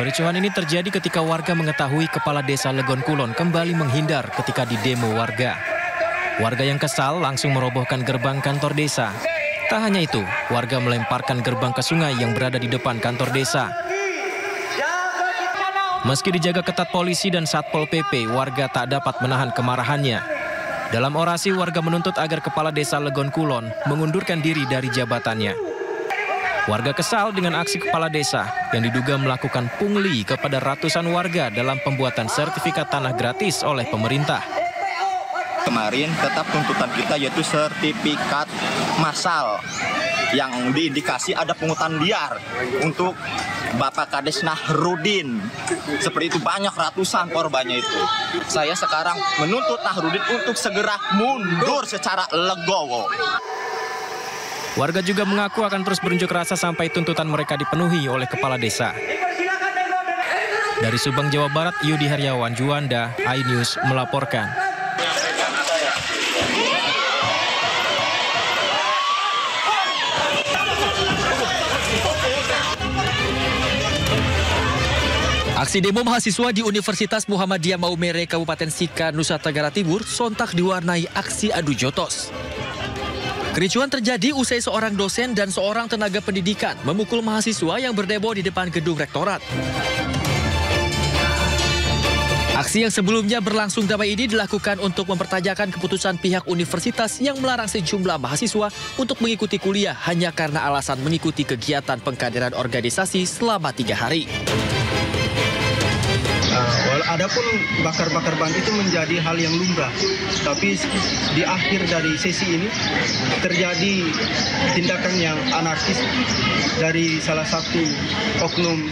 Kericuhan ini terjadi ketika warga mengetahui Kepala Desa Legon Kulon kembali menghindar ketika didemo warga. Warga yang kesal langsung merobohkan gerbang kantor desa. Tak hanya itu, warga melemparkan gerbang ke sungai yang berada di depan kantor desa. Meski dijaga ketat polisi dan Satpol PP, warga tak dapat menahan kemarahannya. Dalam orasi, warga menuntut agar Kepala Desa Legon Kulon mengundurkan diri dari jabatannya. Warga kesal dengan aksi Kepala Desa yang diduga melakukan pungli kepada ratusan warga dalam pembuatan sertifikat tanah gratis oleh pemerintah. Kemarin tetap tuntutan kita yaitu sertifikat massal yang diindikasi ada pungutan liar untuk Bapak Kades Nahrudin. Seperti itu banyak ratusan korbannya itu. Saya sekarang menuntut Nahrudin untuk segera mundur secara legowo. Warga juga mengaku akan terus berunjuk rasa sampai tuntutan mereka dipenuhi oleh Kepala Desa. Dari Subang, Jawa Barat, Yudi Heriawan, Juanda, iNews melaporkan. Aksi demo mahasiswa di Universitas Muhammadiyah Maumere, Kabupaten Sika, Nusa Tenggara Timur sontak diwarnai aksi adu jotos. Kericuhan terjadi usai seorang dosen dan seorang tenaga pendidikan memukul mahasiswa yang berdemo di depan gedung rektorat. Aksi yang sebelumnya berlangsung damai ini dilakukan untuk mempertanyakan keputusan pihak universitas yang melarang sejumlah mahasiswa untuk mengikuti kuliah hanya karena alasan mengikuti kegiatan pengkaderan organisasi selama 3 hari. Adapun bakar-bakar ban itu menjadi hal yang lumrah, tapi di akhir dari sesi ini terjadi tindakan yang anarkis dari salah satu oknum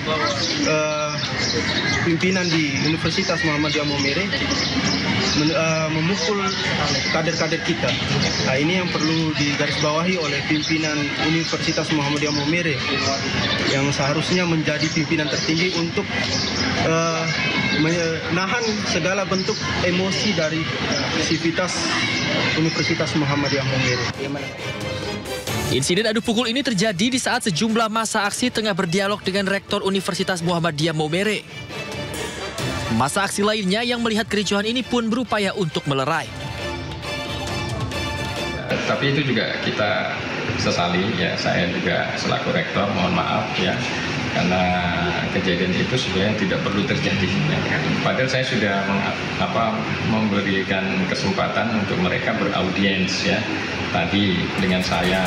pimpinan di Universitas Muhammadiyah Maumere memukul kader-kader kita. Nah, ini yang perlu digarisbawahi oleh pimpinan Universitas Muhammadiyah Maumere yang seharusnya menjadi pimpinan tertinggi untuk menahan segala bentuk emosi dari sivitas Universitas Muhammadiyah Maumere. Insiden adu pukul ini terjadi di saat sejumlah massa aksi tengah berdialog dengan Rektor Universitas Muhammadiyah Maumere. Massa aksi lainnya yang melihat kericuhan ini pun berupaya untuk melerai. Tapi itu juga kita sesali, ya, saya juga selaku rektor mohon maaf ya, karena kejadian itu sebenarnya tidak perlu terjadi. Padahal saya sudah memberikan kesempatan untuk mereka beraudiens ya tadi dengan saya.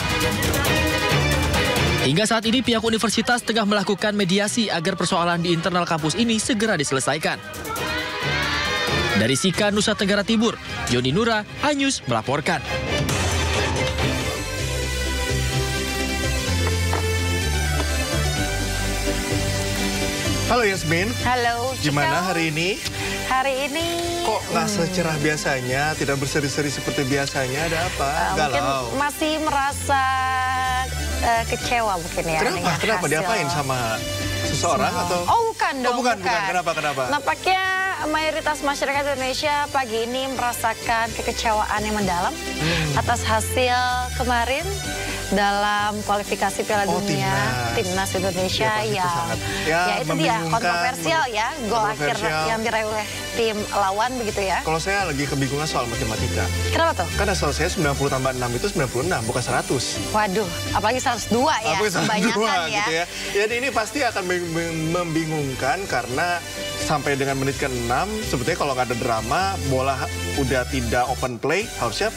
Hingga saat ini pihak universitas tengah melakukan mediasi agar persoalan di internal kampus ini segera diselesaikan. Dari Sika, Nusa Tenggara Timur, Joni Nura, iNews melaporkan. Halo Yasmin. Halo. Gimana hari ini? Hari ini kok nggak secerah biasanya, tidak berseri-seri seperti biasanya, ada apa? Mungkin masih merasa kecewa mungkin ya. Kenapa? Diapain sama seseorang atau? Oh bukan dong. Oh, bukan. Kenapa? Nampaknya mayoritas masyarakat Indonesia pagi ini merasakan kekecewaan yang mendalam atas hasil kemarin dalam kualifikasi Piala Dunia Timnas Indonesia ya itu dia kontroversial ya, gol akhir yang diraih oleh tim lawan begitu ya. Kalau saya lagi kebingungan soal matematika. Kenapa tuh? Karena soal saya 90 tambah 6 itu 96 bukan 100. Waduh, apalagi 102 ya. Kebanyakan ya. Gitu ya. Jadi ini pasti akan membingungkan karena sampai dengan menit ke-6 sebetulnya kalau nggak ada drama, bola udah tidak open play, harusnya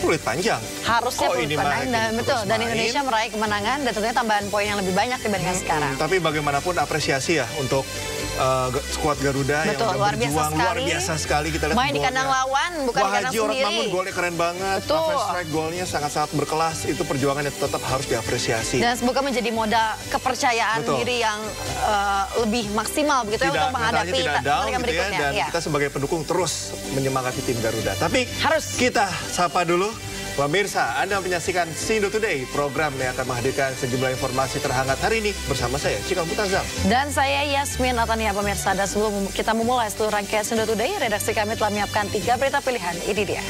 peluit panjang. Harusnya peluit panjang, betul. Dan Indonesia meraih kemenangan dan tentunya tambahan poin yang lebih banyak dibandingkan sekarang. Tapi bagaimanapun apresiasi ya untuk skuad Garuda yang udah berjuang luar biasa sekali. Kita lihat main di kandang lawan, bukan di kandang sendiri. Mangun golnya keren banget. Perfect strike golnya sangat-sangat berkelas. Itu perjuangannya tetap harus diapresiasi. Dan semoga menjadi modal kepercayaan diri yang lebih maksimal begitu ya untuk menghadapi pertandingan berikutnya. Dan kita sebagai pendukung terus menyemangati tim Garuda. Tapi harus kita sapa dulu. Pemirsa, Anda menyaksikan Sindo Today, program yang akan menghadirkan sejumlah informasi terhangat hari ini bersama saya, Cikal Mutazam. Dan saya Yasmin Atania, pemirsa. Dan sebelum kita memulai seluruh rangkaian Sindo Today, redaksi kami telah menyiapkan 3 berita pilihan. Ini dia.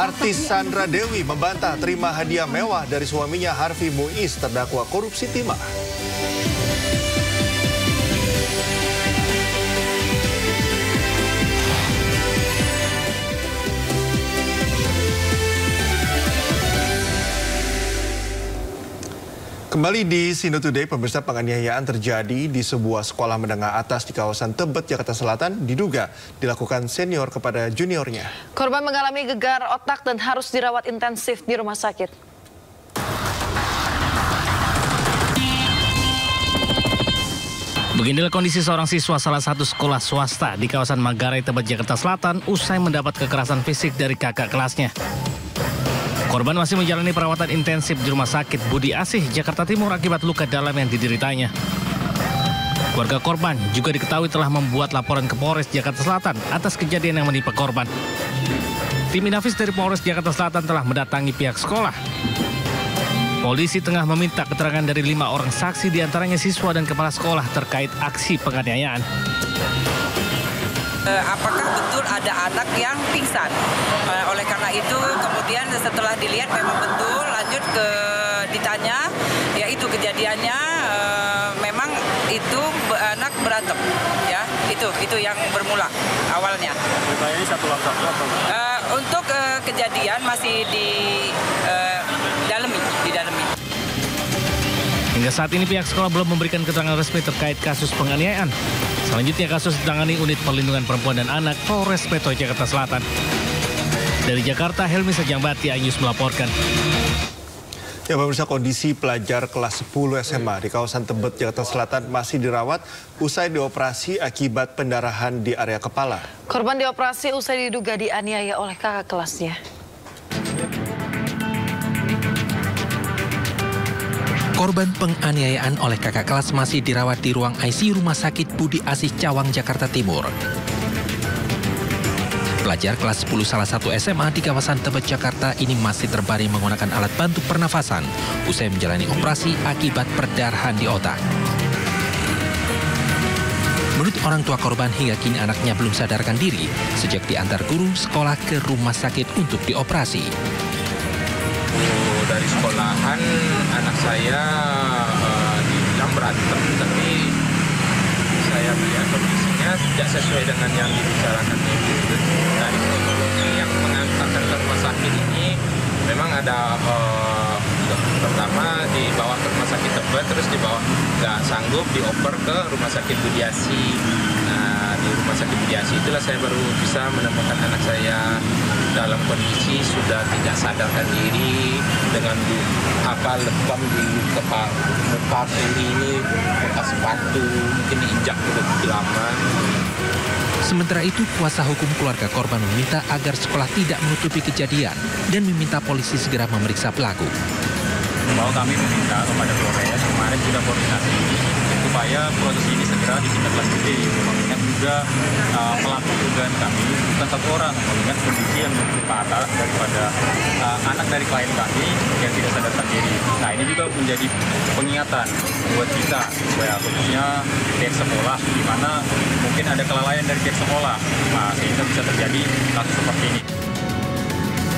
Artis Sandra Dewi membantah terima hadiah mewah dari suaminya Harvey Muiz terdakwa korupsi timah. Kembali di Sindo Today, pemirsa, penganiayaan terjadi di sebuah sekolah menengah atas di kawasan Tebet, Jakarta Selatan, diduga dilakukan senior kepada juniornya. Korban mengalami gegar otak dan harus dirawat intensif di rumah sakit. Beginilah kondisi seorang siswa salah satu sekolah swasta di kawasan Manggarai, Tebet, Jakarta Selatan usai mendapat kekerasan fisik dari kakak kelasnya. Korban masih menjalani perawatan intensif di Rumah Sakit Budi Asih, Jakarta Timur akibat luka dalam yang dideritanya. Keluarga korban juga diketahui telah membuat laporan ke Polres Jakarta Selatan atas kejadian yang menimpa korban. Tim Inafis dari Polres Jakarta Selatan telah mendatangi pihak sekolah. Polisi tengah meminta keterangan dari 5 orang saksi, diantaranya siswa dan kepala sekolah terkait aksi penganiayaan. Apakah betul ada anak yang pingsan? Oleh karena itu kemudian setelah dilihat memang betul, lanjut ke ditanya, yaitu kejadiannya memang itu anak berantem, ya itu yang bermula awalnya. Ini satu lawan satu atau? Untuk kejadian masih didalami. Hingga saat ini pihak sekolah belum memberikan keterangan resmi terkait kasus penganiayaan. Selanjutnya kasus ditangani Unit Perlindungan Perempuan dan Anak Polres Metro Jakarta Selatan. Dari Jakarta, Helmi Sajangbati, iNews melaporkan. Ya, pemirsa, kondisi pelajar kelas 10 SMA di kawasan Tebet, Jakarta Selatan masih dirawat usai dioperasi akibat pendarahan di area kepala. Korban dioperasi usai diduga dianiaya oleh kakak kelasnya. Korban penganiayaan oleh kakak kelas masih dirawat di ruang ICU Rumah Sakit Budi Asih Cawang, Jakarta Timur. Pelajar kelas 10 salah satu SMA di kawasan Tebet, Jakarta ini masih terbaring menggunakan alat bantu pernafasan usai menjalani operasi akibat perdarahan di otak. Menurut orang tua korban, hingga kini anaknya belum sadarkan diri sejak diantar guru sekolah ke rumah sakit untuk dioperasi. Dari sekolahan anak saya dibilang berantem, tapi saya melihat kondisinya tidak sesuai dengan yang dibicarakan ibu. Dari psikologi yang mengantarkan ke rumah sakit ini memang ada pertama dibawa ke rumah sakit Tebet, terus dibawa nggak sanggup dioper ke rumah sakit Budi Asih. Nah, di rumah sakit Budi Asih itulah saya baru bisa menemukan anak saya dalam kondisi sudah tidak sadarkan diri dengan lebam di kepala ini, bekas sepatu, mungkin diinjak lebih lama. Sementara itu, kuasa hukum keluarga korban meminta agar sekolah tidak menutupi kejadian dan meminta polisi segera memeriksa pelaku. Bahwa kami meminta kepada Polres, kemarin sudah koordinasi supaya proses ini segera ditindaklanjuti. Mengingat juga pelaku dugaan kami bukan satu orang, mengingat kondisi yang lebih parah daripada anak dari klien kami yang tidak sadarkan diri. Nah, ini juga menjadi pengingatan buat kita, supaya khususnya pihak sekolah, di mana mungkin ada kelalaian dari pihak sekolah, sehingga bisa terjadi kasus seperti ini.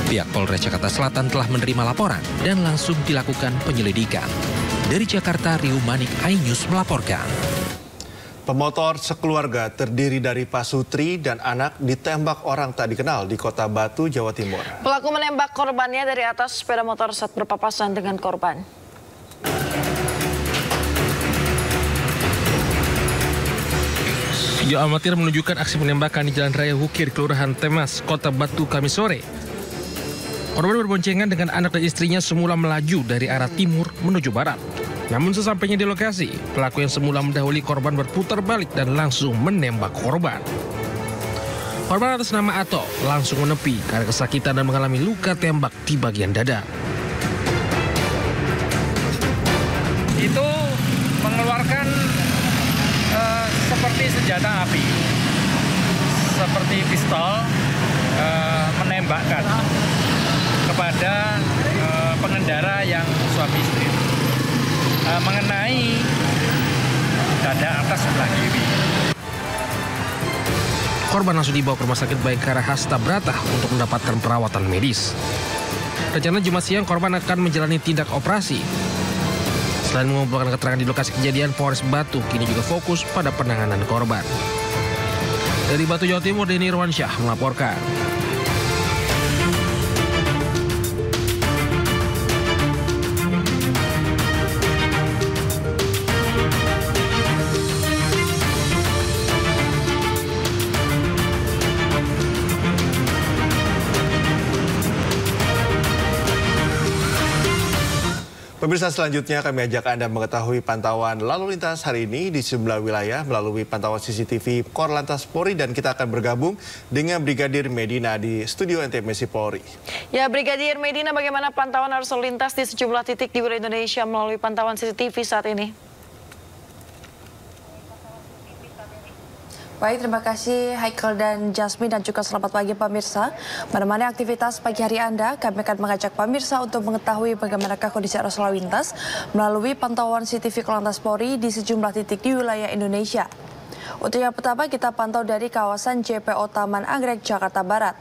Pihak Polres Jakarta Selatan telah menerima laporan dan langsung dilakukan penyelidikan. Dari Jakarta, Riu Manik, iNews melaporkan. Pemotor sekeluarga terdiri dari pasutri dan anak ditembak orang tak dikenal di Kota Batu, Jawa Timur. Pelaku menembak korbannya dari atas sepeda motor saat berpapasan dengan korban. Video amatir menunjukkan aksi penembakan di Jalan Raya Wukir, Kelurahan Temas, Kota Batu, Kamis sore. Korban berboncengan dengan anak dan istrinya semula melaju dari arah timur menuju barat. Namun sesampainya di lokasi, pelaku yang semula mendahului korban berputar balik dan langsung menembak korban. Korban atas nama Ato langsung menepi karena kesakitan dan mengalami luka tembak di bagian dada. Itu mengeluarkan seperti senjata api, seperti pistol, menembakkan kepada pengendara yang suami istri, mengenai dada atas sebelah kiri. Korban langsung dibawa ke Rumah Sakit Bayangkara Hasta Brata untuk mendapatkan perawatan medis. Rencana Jumat siang korban akan menjalani tindak operasi. Selain mengumpulkan keterangan di lokasi kejadian, Polres Batu kini juga fokus pada penanganan korban. Dari Batu, Jawa Timur, Denny Irwansyah melaporkan. Pemirsa, selanjutnya kami ajak Anda mengetahui pantauan lalu lintas hari ini di sejumlah wilayah melalui pantauan CCTV Korlantas Polri, dan kita akan bergabung dengan Brigadir Medina di studio NTMC Polri. Ya, Brigadir Medina, bagaimana pantauan arus lalu lintas di sejumlah titik di wilayah Indonesia melalui pantauan CCTV saat ini? Baik, terima kasih Haikal dan Jasmine, dan juga selamat pagi pemirsa. Menemani aktivitas pagi hari Anda, kami akan mengajak pemirsa untuk mengetahui bagaimanakah kondisi arus lalu lintas melalui pantauan CCTV Korlantas Polri di sejumlah titik di wilayah Indonesia. Untuk yang pertama, kita pantau dari kawasan JPO Taman Anggrek, Jakarta Barat,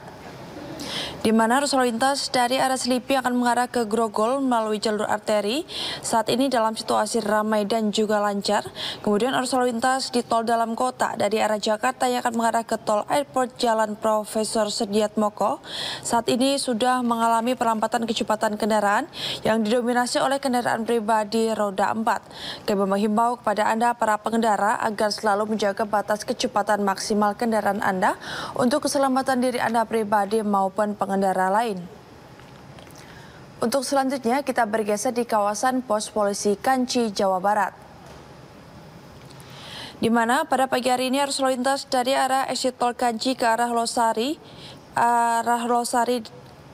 di mana arus lalu lintas dari arah Selipi akan mengarah ke Grogol melalui jalur arteri saat ini dalam situasi ramai dan juga lancar. Kemudian arus lalu lintas di tol dalam kota dari arah Jakarta yang akan mengarah ke tol Airport Jalan Profesor Sediatmoko saat ini sudah mengalami perlambatan kecepatan kendaraan yang didominasi oleh kendaraan pribadi roda 4. Kami menghimbau kepada Anda para pengendara agar selalu menjaga batas kecepatan maksimal kendaraan Anda untuk keselamatan diri Anda pribadi maupun pengendara lain. Untuk selanjutnya kita bergeser di kawasan Pos Polisi Kanci, Jawa Barat, di mana pada pagi hari ini arus lalu lintas dari arah exit tol Kanci ke arah Losari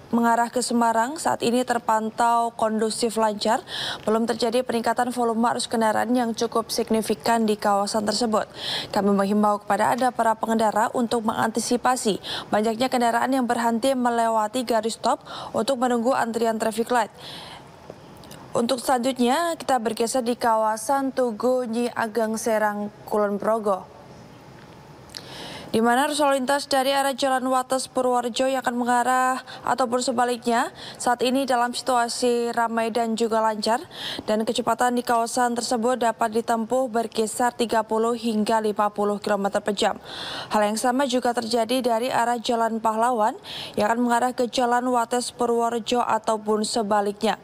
mengarah ke Semarang saat ini terpantau kondusif lancar. Belum terjadi peningkatan volume arus kendaraan yang cukup signifikan di kawasan tersebut. Kami menghimbau kepada Anda para pengendara untuk mengantisipasi banyaknya kendaraan yang berhenti melewati garis stop untuk menunggu antrian traffic light. Untuk selanjutnya kita bergeser di kawasan Tugu Nyi Ageng Serang, Kulon Progo, di mana arus lalu lintas dari arah Jalan Wates Purworejo yang akan mengarah ataupun sebaliknya saat ini dalam situasi ramai dan juga lancar, dan kecepatan di kawasan tersebut dapat ditempuh berkisar 30 hingga 50 km per jam. Hal yang sama juga terjadi dari arah Jalan Pahlawan yang akan mengarah ke Jalan Wates Purworejo ataupun sebaliknya.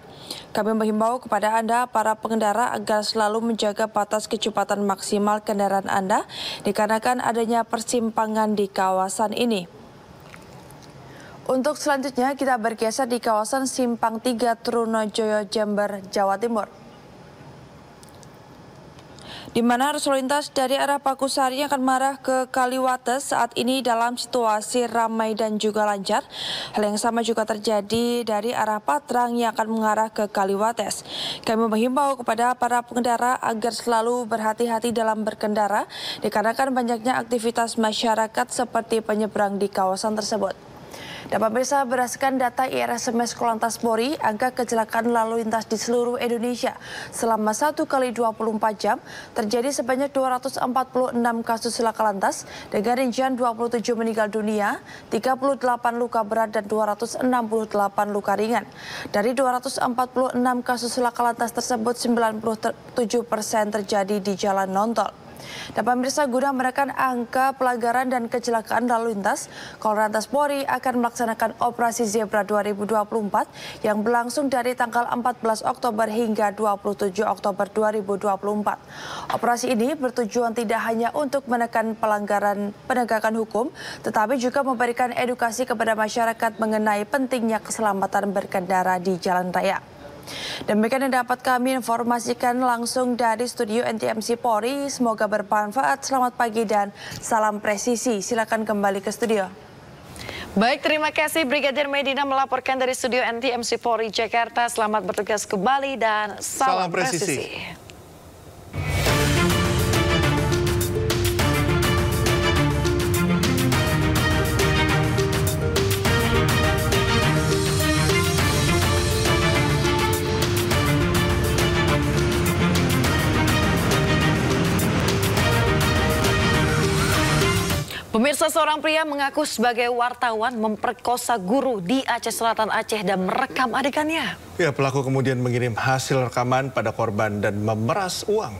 Kami menghimbau kepada Anda para pengendara agar selalu menjaga batas kecepatan maksimal kendaraan Anda dikarenakan adanya persimpangan di kawasan ini. Untuk selanjutnya kita bergeser di kawasan Simpang 3 Trunojoyo, Jember, Jawa Timur, di mana arus lalu lintas dari arah Pakusari yang akan mengarah ke Kaliwates saat ini dalam situasi ramai dan juga lancar. Hal yang sama juga terjadi dari arah Patrang yang akan mengarah ke Kaliwates. Kami menghimbau kepada para pengendara agar selalu berhati-hati dalam berkendara dikarenakan banyaknya aktivitas masyarakat seperti penyeberang di kawasan tersebut. Dan pemirsa, berdasarkan data IRSMS Korlantas Polri, angka kecelakaan lalu lintas di seluruh Indonesia selama 1 kali 24 jam terjadi sebanyak 246 kasus laka lantas dengan rincian 27 meninggal dunia, 38 luka berat dan 268 luka ringan. Dari 246 kasus laka lantas tersebut, 97% terjadi di jalan non-tol. Dan pemirsa, guna menekan angka pelanggaran dan kecelakaan lalu lintas, Korlantas Polri akan melaksanakan Operasi Zebra 2024 yang berlangsung dari tanggal 14 Oktober hingga 27 Oktober 2024. Operasi ini bertujuan tidak hanya untuk menekan pelanggaran penegakan hukum, tetapi juga memberikan edukasi kepada masyarakat mengenai pentingnya keselamatan berkendara di jalan raya. Demikian yang dapat kami informasikan langsung dari studio NTMC Polri. Semoga bermanfaat. Selamat pagi dan salam presisi. Silakan kembali ke studio. Baik, terima kasih Brigadir Medina melaporkan dari studio NTMC Polri Jakarta. Selamat bertugas kembali dan salam presisi. Pemirsa, seorang pria mengaku sebagai wartawan memperkosa guru di Aceh Selatan, Aceh dan merekam adegannya. Ya, pelaku kemudian mengirim hasil rekaman pada korban dan memeras uang.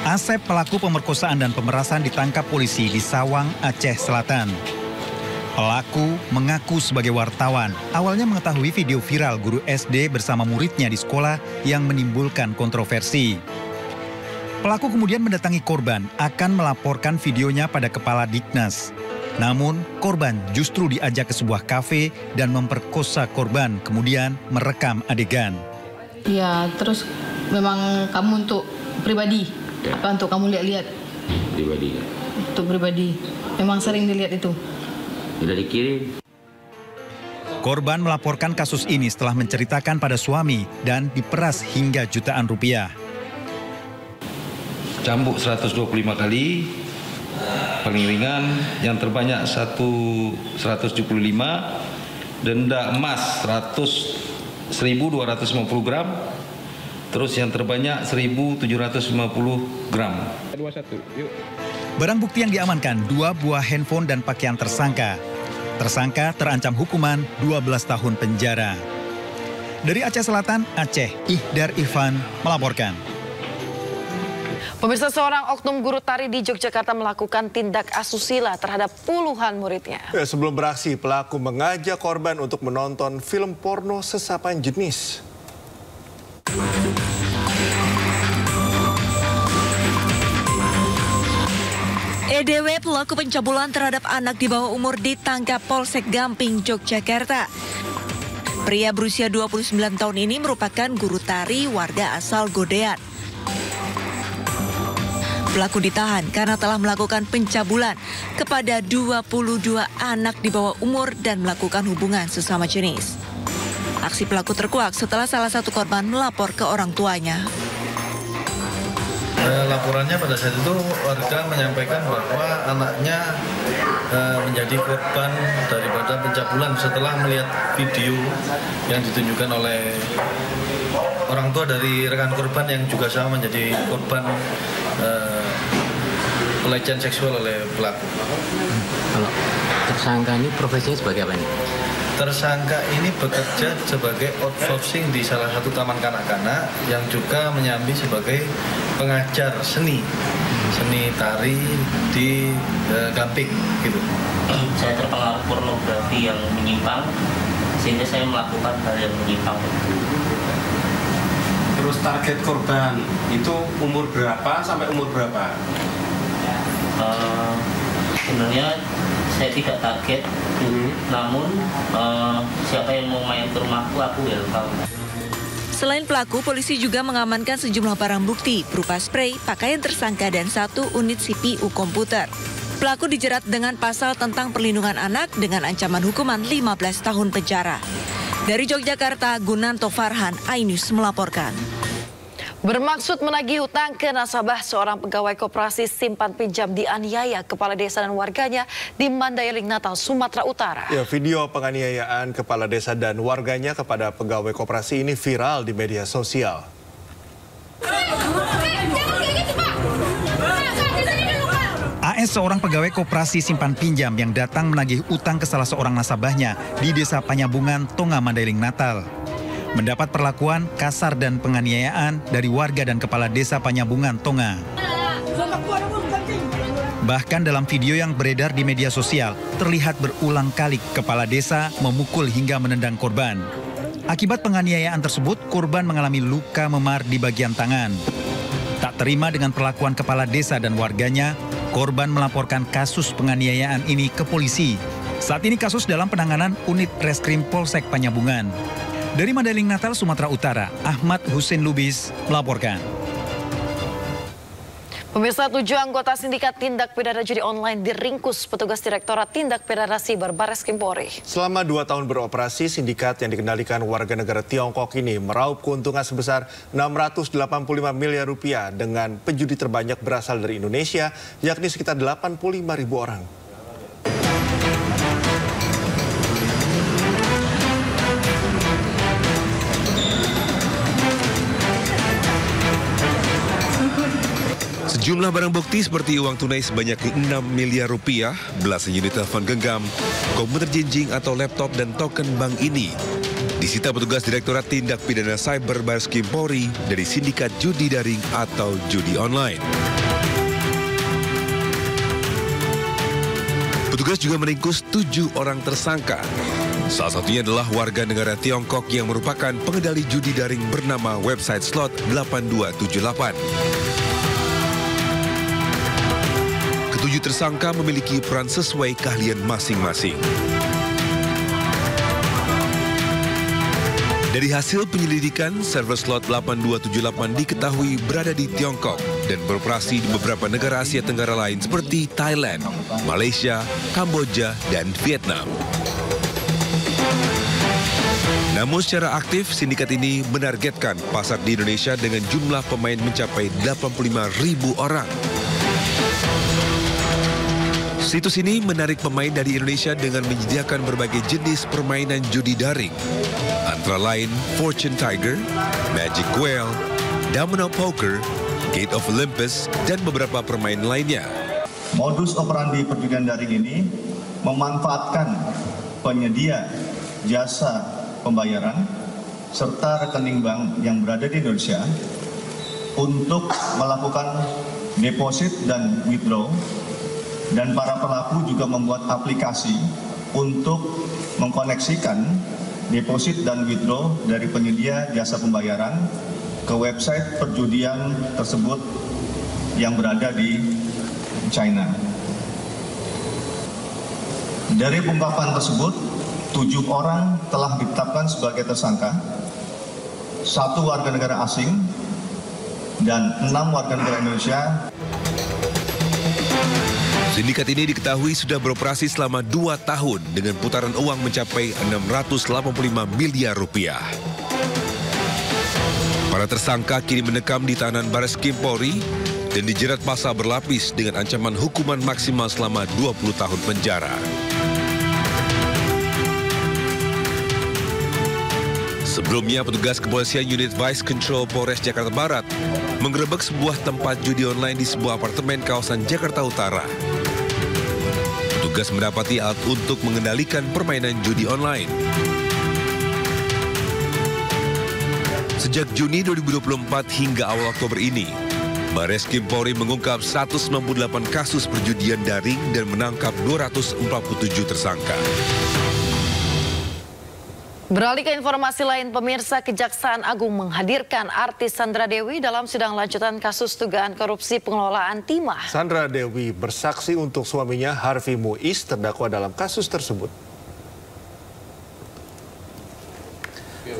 Asep, pelaku pemerkosaan dan pemerasan, ditangkap polisi di Sawang, Aceh Selatan. Pelaku mengaku sebagai wartawan, awalnya mengetahui video viral guru SD bersama muridnya di sekolah yang menimbulkan kontroversi. Pelaku kemudian mendatangi korban, akan melaporkan videonya pada kepala Dignas. Namun, korban justru diajak ke sebuah kafe dan memperkosa korban, kemudian merekam adegan. Ya, terus memang kamu untuk pribadi? Apa untuk kamu lihat-lihat? Pribadi. Untuk pribadi. Memang sering dilihat itu? Sudah dikirim. Korban melaporkan kasus ini setelah menceritakan pada suami dan diperas hingga jutaan rupiah. Cambuk 125 kali, paling ringan, yang terbanyak 175, denda emas 1.250 gram, terus yang terbanyak 1.750 gram. 21, yuk. Barang bukti yang diamankan 2 buah handphone dan pakaian tersangka. Tersangka terancam hukuman 12 tahun penjara. Dari Aceh Selatan, Aceh, Ihdar Irfan melaporkan. Pemirsa, seorang oknum guru tari di Yogyakarta melakukan tindak asusila terhadap puluhan muridnya. Ya, sebelum beraksi, pelaku mengajak korban untuk menonton film porno sesapan jenis. EDW, pelaku pencabulan terhadap anak di bawah umur, ditangkap Polsek Gamping, Yogyakarta. Pria berusia 29 tahun ini merupakan guru tari warga asal Godean. Pelaku ditahan karena telah melakukan pencabulan kepada 22 anak di bawah umur dan melakukan hubungan sesama jenis. Aksi pelaku terkuak setelah salah satu korban melapor ke orang tuanya. Laporannya pada saat itu warga menyampaikan bahwa anaknya menjadi korban daripada pencabulan setelah melihat video yang ditunjukkan oleh orang tua dari rekan korban yang juga sama menjadi korban pelecehan seksual oleh pelaku. Kalau tersangka ini profesinya sebagai apa ini? Tersangka ini bekerja sebagai outsourcing di salah satu taman kanak-kanak yang juga menyambi sebagai pengajar seni tari di Gamping gitu. Saya terpengaruh pornografi yang menyimpang sehingga saya melakukan hal yang menyimpang. Terus target korban itu umur berapa sampai umur berapa? Sebenarnya saya tidak target, namun siapa yang mau main ke rumahku aku welcome. Selain pelaku, polisi juga mengamankan sejumlah barang bukti berupa spray, pakaian tersangka, dan 1 unit CPU komputer. Pelaku dijerat dengan pasal tentang perlindungan anak dengan ancaman hukuman 15 tahun penjara. Dari Yogyakarta, Gunanto Farhan, iNews melaporkan. Bermaksud menagih hutang ke nasabah, seorang pegawai koperasi simpan pinjam dianiaya kepala desa dan warganya di Mandailing, Natal, Sumatera Utara. Ya, video penganiayaan kepala desa dan warganya kepada pegawai koperasi ini viral di media sosial. AS, seorang pegawai koperasi simpan pinjam yang datang menagih utang ke salah seorang nasabahnya di Desa Panyabungan, Tonga, Mandailing, Natal. Mendapat perlakuan kasar dan penganiayaan dari warga dan kepala desa Panyabungan, Tonga. Bahkan dalam video yang beredar di media sosial, terlihat berulang kali kepala desa memukul hingga menendang korban. Akibat penganiayaan tersebut, korban mengalami luka memar di bagian tangan. Tak terima dengan perlakuan kepala desa dan warganya, korban melaporkan kasus penganiayaan ini ke polisi. Saat ini kasus dalam penanganan unit Reskrim Polsek Panyabungan. Dari Mandailing, Natal, Sumatera Utara, Ahmad Hussein Lubis melaporkan. Pemirsa, 7 anggota sindikat tindak pidana judi online diringkus petugas Direktorat Tindak Pidana Siber Barreskrim Polri. Selama 2 tahun beroperasi, sindikat yang dikendalikan warga negara Tiongkok ini meraup keuntungan sebesar 685 miliar rupiah dengan penjudi terbanyak berasal dari Indonesia, yakni sekitar 85.000 orang. Sejumlah barang bukti seperti uang tunai sebanyak 6 miliar rupiah, belasan unit telepon genggam, komputer jinjing atau laptop dan token bank ini disita petugas Direktorat Tindak Pidana Cyber Bareskrim Polri dari sindikat judi daring atau judi online. Petugas juga meringkus 7 orang tersangka. Salah satunya adalah warga negara Tiongkok yang merupakan pengendali judi daring bernama website slot 8278. Ketujuh tersangka memiliki peran sesuai keahlian masing-masing. Dari hasil penyelidikan, server slot 8278 diketahui berada di Tiongkok dan beroperasi di beberapa negara Asia Tenggara lain seperti Thailand, Malaysia, Kamboja, dan Vietnam. Namun secara aktif, sindikat ini menargetkan pasar di Indonesia dengan jumlah pemain mencapai 85.000 orang. Situs ini menarik pemain dari Indonesia dengan menyediakan berbagai jenis permainan judi daring, antara lain Fortune Tiger, Magic Whale, Domino Poker, Gate of Olympus, dan beberapa permainan lainnya. Modus operandi perjudian daring ini memanfaatkan penyedia jasa pembayaran serta rekening bank yang berada di Indonesia untuk melakukan deposit dan withdraw, dan para pelaku juga membuat aplikasi untuk mengkoneksikan deposit dan withdraw dari penyedia jasa pembayaran ke website perjudian tersebut yang berada di China. Dari pengungkapan tersebut, 7 orang telah ditetapkan sebagai tersangka, 1 warga negara asing, dan 6 warga negara Indonesia. Sindikat ini diketahui sudah beroperasi selama 2 tahun dengan putaran uang mencapai 685 miliar rupiah. Para tersangka kini mendekam di tahanan Bareskrim Polri dan dijerat pasal berlapis dengan ancaman hukuman maksimal selama 20 tahun penjara. Sebelumnya, petugas kepolisian unit Vice Control Polres Jakarta Barat menggerebek sebuah tempat judi online di sebuah apartemen kawasan Jakarta Utara. Petugas mendapati alat untuk mengendalikan permainan judi online. Sejak Juni 2024 hingga awal Oktober ini, Bareskrim Polri mengungkap 198 kasus perjudian daring dan menangkap 247 tersangka. Beralih ke informasi lain, pemirsa, Kejaksaan Agung menghadirkan artis Sandra Dewi dalam sidang lanjutan kasus dugaan korupsi pengelolaan timah. Sandra Dewi bersaksi untuk suaminya Harvey Muiz terdakwa dalam kasus tersebut.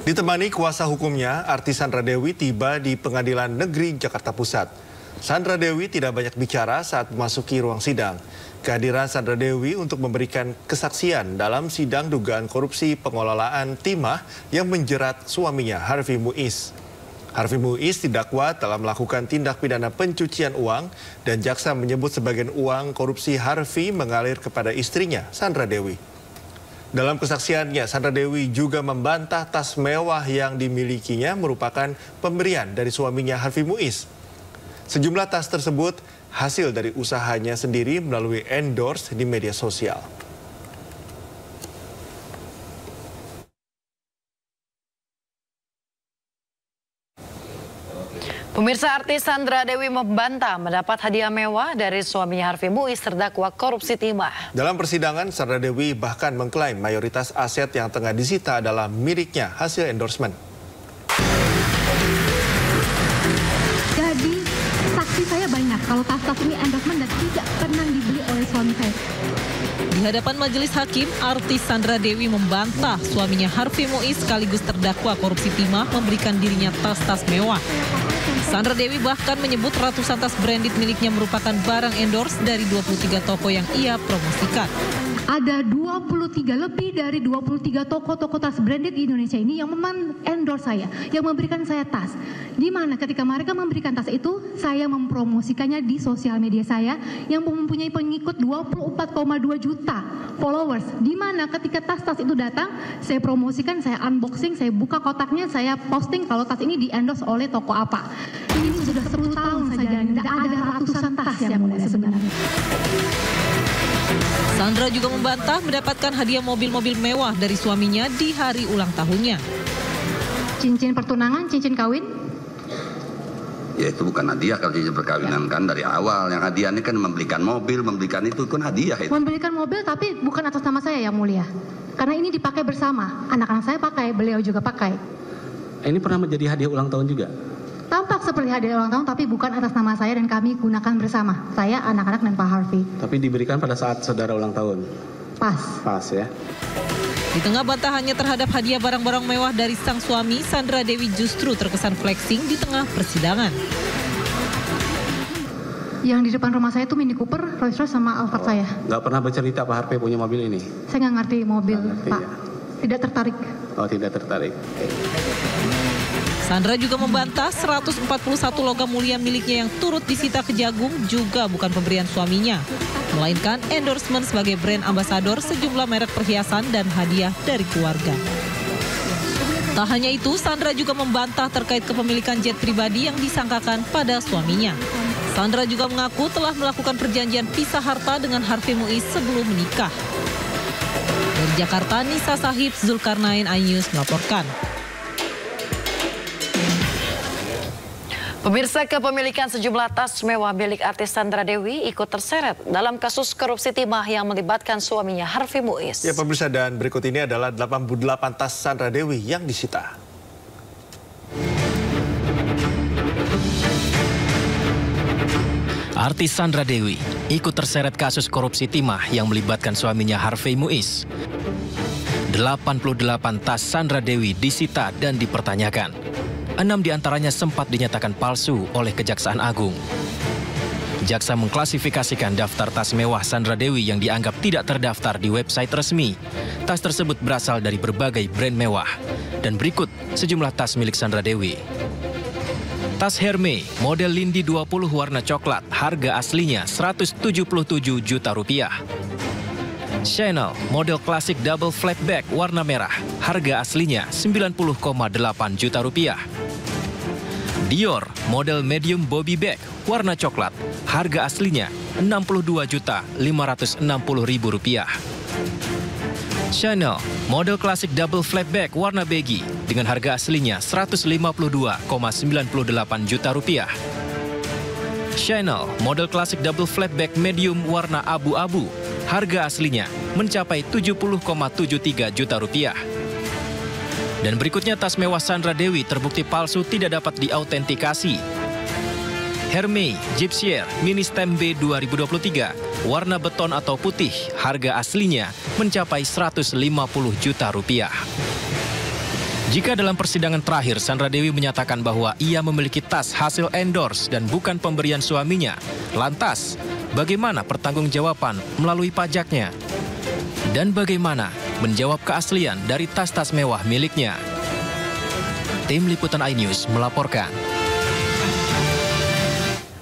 Ditemani kuasa hukumnya, artis Sandra Dewi tiba di Pengadilan Negeri Jakarta Pusat. Sandra Dewi tidak banyak bicara saat memasuki ruang sidang. Kehadiran Sandra Dewi untuk memberikan kesaksian dalam sidang dugaan korupsi pengelolaan timah yang menjerat suaminya Harvey Muiz. Harvey Muiz didakwa telah melakukan tindak pidana pencucian uang dan jaksa menyebut sebagian uang korupsi Harvey mengalir kepada istrinya, Sandra Dewi. Dalam kesaksiannya, Sandra Dewi juga membantah tas mewah yang dimilikinya merupakan pemberian dari suaminya Harvey Muiz. Sejumlah tas tersebut hasil dari usahanya sendiri melalui endorse di media sosial. Pemirsa, artis Sandra Dewi membantah mendapat hadiah mewah dari suaminya Harvey Muiz terdakwa korupsi timah. Dalam persidangan, Sandra Dewi bahkan mengklaim mayoritas aset yang tengah disita adalah miliknya hasil endorsement. Jadi, saksi saya banyak kalau tas-tas ini endorsement dan tidak pernah dibeli oleh suami saya. Di hadapan majelis hakim, artis Sandra Dewi membantah suaminya Harvey Muiz sekaligus terdakwa korupsi timah memberikan dirinya tas-tas mewah. Sandra Dewi bahkan menyebut ratusan tas branded miliknya merupakan barang endorse dari 23 toko yang ia promosikan. Ada 23, lebih dari 23 toko-toko tas branded di Indonesia ini yang endorse saya, yang memberikan saya tas. Di mana ketika mereka memberikan tas itu, saya mempromosikannya di sosial media saya yang mempunyai pengikut 24,2 juta followers. Di mana ketika tas-tas itu datang, saya promosikan, saya unboxing, saya buka kotaknya, saya posting kalau tas ini di endorse oleh toko apa. Ini sudah 10 tahun saja, ada ratusan tas yang mulia sebenarnya. Sandra juga membantah mendapatkan hadiah mobil-mobil mewah dari suaminya di hari ulang tahunnya. Cincin pertunangan, cincin kawin? Ya itu bukan hadiah kalau cincin perkawinan kan dari awal. Yang hadiah ini kan membelikan mobil, membelikan itu kan hadiah itu. Membelikan mobil tapi bukan atas nama saya yang mulia. Karena ini dipakai bersama. Anak-anak saya pakai, beliau juga pakai. Ini pernah menjadi hadiah ulang tahun juga? Tampak seperti hadiah ulang tahun tapi bukan atas nama saya dan kami gunakan bersama. Saya, anak-anak, dan Pak Harvey. Tapi diberikan pada saat saudara ulang tahun? Pas ya. Di tengah bantahannya terhadap hadiah barang-barang mewah dari sang suami, Sandra Dewi justru terkesan flexing di tengah persidangan. Yang di depan rumah saya itu Mini Cooper, Rolls Royce sama Alphard saya. Nggak pernah bercerita Pak Harvey punya mobil ini? Saya nggak ngerti mobil, Pak. Ya. Tidak tertarik. Oh, tidak tertarik. Sandra juga membantah 141 logam mulia miliknya yang turut disita Kejagung juga bukan pemberian suaminya, melainkan endorsement sebagai brand ambasador sejumlah merek perhiasan dan hadiah dari keluarga. Tak hanya itu, Sandra juga membantah terkait kepemilikan jet pribadi yang disangkakan pada suaminya. Sandra juga mengaku telah melakukan perjanjian pisah harta dengan Harvey Muiz sebelum menikah. Dari Jakarta, Nisa Sahib, Zulkarnain, iNews melaporkan. Pemirsa, kepemilikan sejumlah tas mewah milik artis Sandra Dewi ikut terseret dalam kasus korupsi timah yang melibatkan suaminya Harvey Muiz. Ya pemirsa, dan berikut ini adalah 88 tas Sandra Dewi yang disita. Artis Sandra Dewi ikut terseret kasus korupsi timah yang melibatkan suaminya Harvey Muiz. 88 tas Sandra Dewi disita dan dipertanyakan. 6 diantaranya sempat dinyatakan palsu oleh Kejaksaan Agung. Jaksa mengklasifikasikan daftar tas mewah Sandra Dewi yang dianggap tidak terdaftar di website resmi. Tas tersebut berasal dari berbagai brand mewah. Dan berikut sejumlah tas milik Sandra Dewi. Tas Hermes model Lindy 20 warna coklat, harga aslinya Rp177 juta. Chanel model klasik double flatback warna merah, harga aslinya Rp90,8 juta. Dior model medium bobby bag warna coklat, harga aslinya Rp62.560.000. Chanel model klasik double flatback warna baggy dengan harga aslinya Rp152,98 juta. Chanel model klasik double flatback medium warna abu-abu, harga aslinya mencapai Rp70,73 juta. Dan berikutnya tas mewah Sandra Dewi terbukti palsu tidak dapat diautentikasi. Hermes Gypsier Mini Stem B 2023, warna beton atau putih, harga aslinya mencapai Rp150 juta. Jika dalam persidangan terakhir Sandra Dewi menyatakan bahwa ia memiliki tas hasil endorse dan bukan pemberian suaminya, lantas bagaimana pertanggungjawaban melalui pajaknya? Dan bagaimana menjawab keaslian dari tas-tas mewah miliknya? Tim Liputan iNews melaporkan.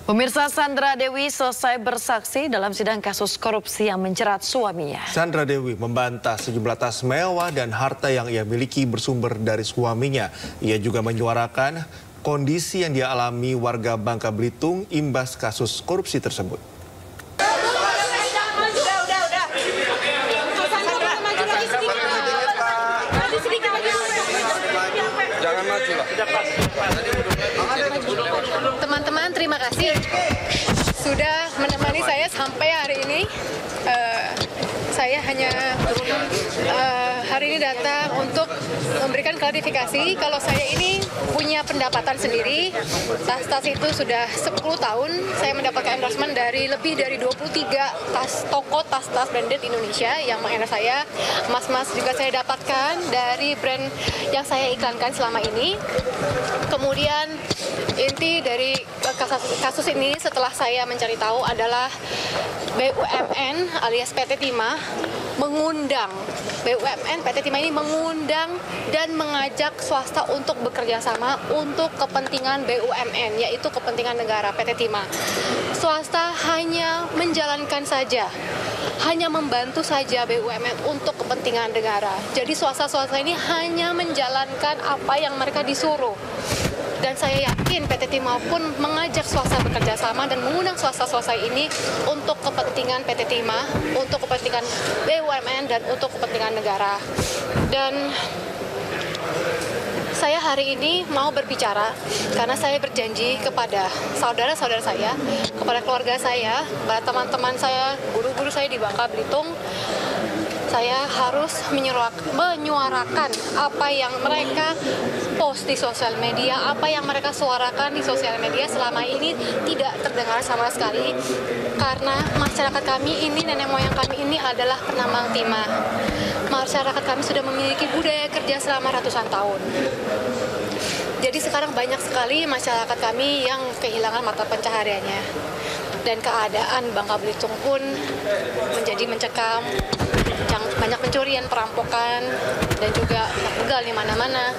Pemirsa, Sandra Dewi selesai bersaksi dalam sidang kasus korupsi yang menjerat suaminya. Sandra Dewi membantah sejumlah tas mewah dan harta yang ia miliki bersumber dari suaminya. Ia juga menyuarakan kondisi yang dialami warga Bangka Belitung imbas kasus korupsi tersebut. Teman-teman, terima kasih sudah menemani saya sampai hari ini. Saya hanya hari ini datang untuk memberikan klarifikasi kalau saya ini punya pendapatan sendiri. Tas-tas itu sudah 10 tahun saya mendapatkan endorsement dari lebih dari 23 toko tas-tas branded Indonesia yang mengendorse saya. Mas-mas juga saya dapatkan dari brand yang saya iklankan selama ini. Kemudian inti dari kasus ini setelah saya mencari tahu adalah BUMN alias PT Timah mengundang, BUMN PT Timah ini mengundang dan mengajak swasta untuk bekerja sama untuk kepentingan BUMN, yaitu kepentingan negara PT Timah. Swasta hanya menjalankan saja, hanya membantu saja BUMN untuk kepentingan negara. Jadi swasta-swasta ini hanya menjalankan apa yang mereka disuruh. Dan saya yakin PT Timah pun mengajak swasta bekerja sama dan mengundang swasta-swasta ini untuk kepentingan PT Timah, untuk kepentingan BUMN, dan untuk kepentingan negara. Dan saya hari ini mau berbicara karena saya berjanji kepada saudara-saudara saya, kepada keluarga saya, kepada teman-teman saya, guru-guru saya di Bangka Belitung, saya harus menyuarakan apa yang mereka post di sosial media, apa yang mereka suarakan di sosial media selama ini tidak terdengar sama sekali. Karena masyarakat kami ini, nenek moyang kami ini adalah penambang timah. Masyarakat kami sudah memiliki budaya kerja selama ratusan tahun. Jadi sekarang banyak sekali masyarakat kami yang kehilangan mata pencahariannya. Dan keadaan Bangka Belitung pun menjadi mencekam, banyak pencurian, perampokan, dan juga begal di mana-mana.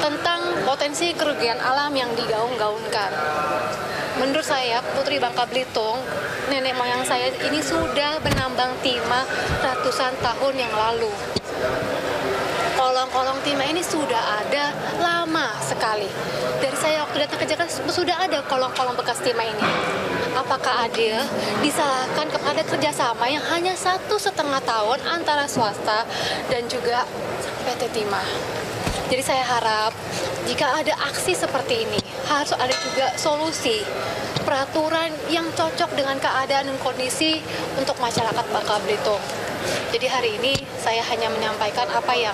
Tentang potensi kerugian alam yang digaung-gaungkan. Menurut saya, Putri Bangka Belitung, nenek moyang saya ini sudah menambang timah ratusan tahun yang lalu. Kolong-kolong timah ini sudah ada lama sekali. Dari saya waktu datang ke Jakarta sudah ada kolong-kolong bekas timah ini. Apakah adil disalahkan kepada kerjasama yang hanya 1,5 tahun antara swasta dan juga PT Timah? Jadi saya harap jika ada aksi seperti ini harus ada juga solusi, peraturan yang cocok dengan keadaan dan kondisi untuk masyarakat Bangka Belitung. Jadi hari ini saya hanya menyampaikan apa yang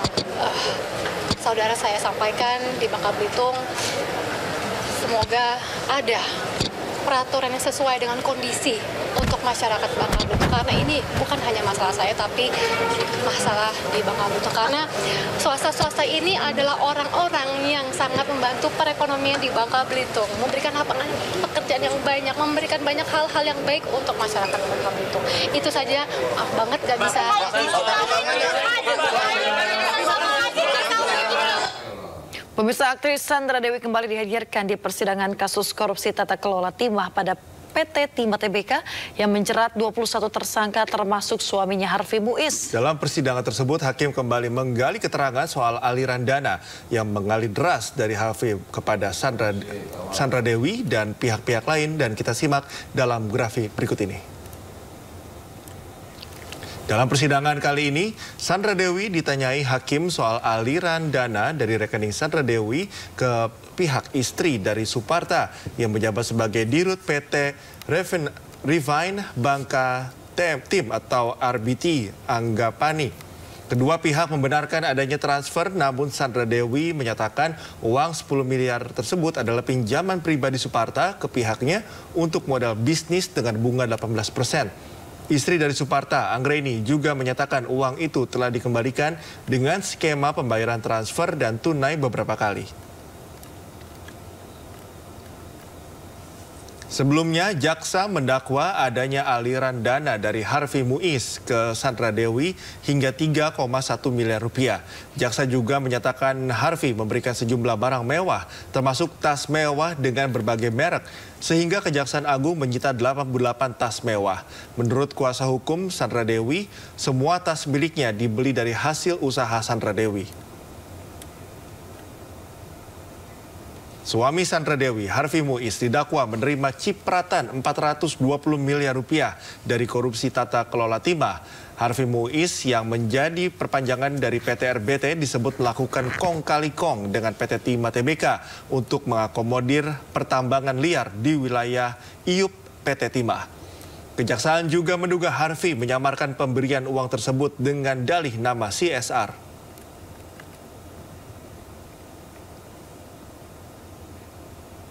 saudara saya sampaikan di Bangka Belitung. Semoga ada peraturan yang sesuai dengan kondisi untuk masyarakat Bangka Belitung. Karena ini bukan hanya masalah saya, tapi masalah di Bangka Belitung. Karena swasta-swasta ini adalah orang-orang yang sangat membantu perekonomian di Bangka Belitung, memberikan lapangan pekerjaan yang banyak, memberikan banyak hal-hal yang baik untuk masyarakat Bangka Belitung. Itu saja, maaf banget gak bisa. Pemirsa, aktris Sandra Dewi kembali dihadirkan di persidangan kasus korupsi tata kelola timah pada PT Timah Tbk yang menjerat 21 tersangka termasuk suaminya Harvey Muiz. Dalam persidangan tersebut, hakim kembali menggali keterangan soal aliran dana yang mengalir deras dari Harvey kepada Sandra Dewi dan pihak-pihak lain, dan kita simak dalam grafik berikut ini. Dalam persidangan kali ini, Sandra Dewi ditanyai hakim soal aliran dana dari rekening Sandra Dewi ke pihak istri dari Suparta yang menjabat sebagai Dirut PT Refine Bangka Tim atau RBT Anggapani. Kedua pihak membenarkan adanya transfer, namun Sandra Dewi menyatakan uang 10 miliar tersebut adalah pinjaman pribadi Suparta ke pihaknya untuk modal bisnis dengan bunga 18%. Istri dari Suparta, Anggreni, juga menyatakan uang itu telah dikembalikan dengan skema pembayaran transfer dan tunai beberapa kali. Sebelumnya, jaksa mendakwa adanya aliran dana dari Harvey Muiz ke Sandra Dewi hingga 3,1 miliar rupiah. Jaksa juga menyatakan Harvey memberikan sejumlah barang mewah, termasuk tas mewah dengan berbagai merek, sehingga Kejaksaan Agung menyita 88 tas mewah. Menurut kuasa hukum Sandra Dewi, semua tas miliknya dibeli dari hasil usaha Sandra Dewi. Suami Sandra Dewi, Harvey Muiz, didakwa menerima cipratan 420 miliar rupiah dari korupsi tata kelola timah. Harvey Muiz yang menjadi perpanjangan dari PT RBT disebut melakukan kong kali kong dengan PT Timah Tbk untuk mengakomodir pertambangan liar di wilayah IUP PT Timah. Kejaksaan juga menduga Harvey menyamarkan pemberian uang tersebut dengan dalih nama CSR.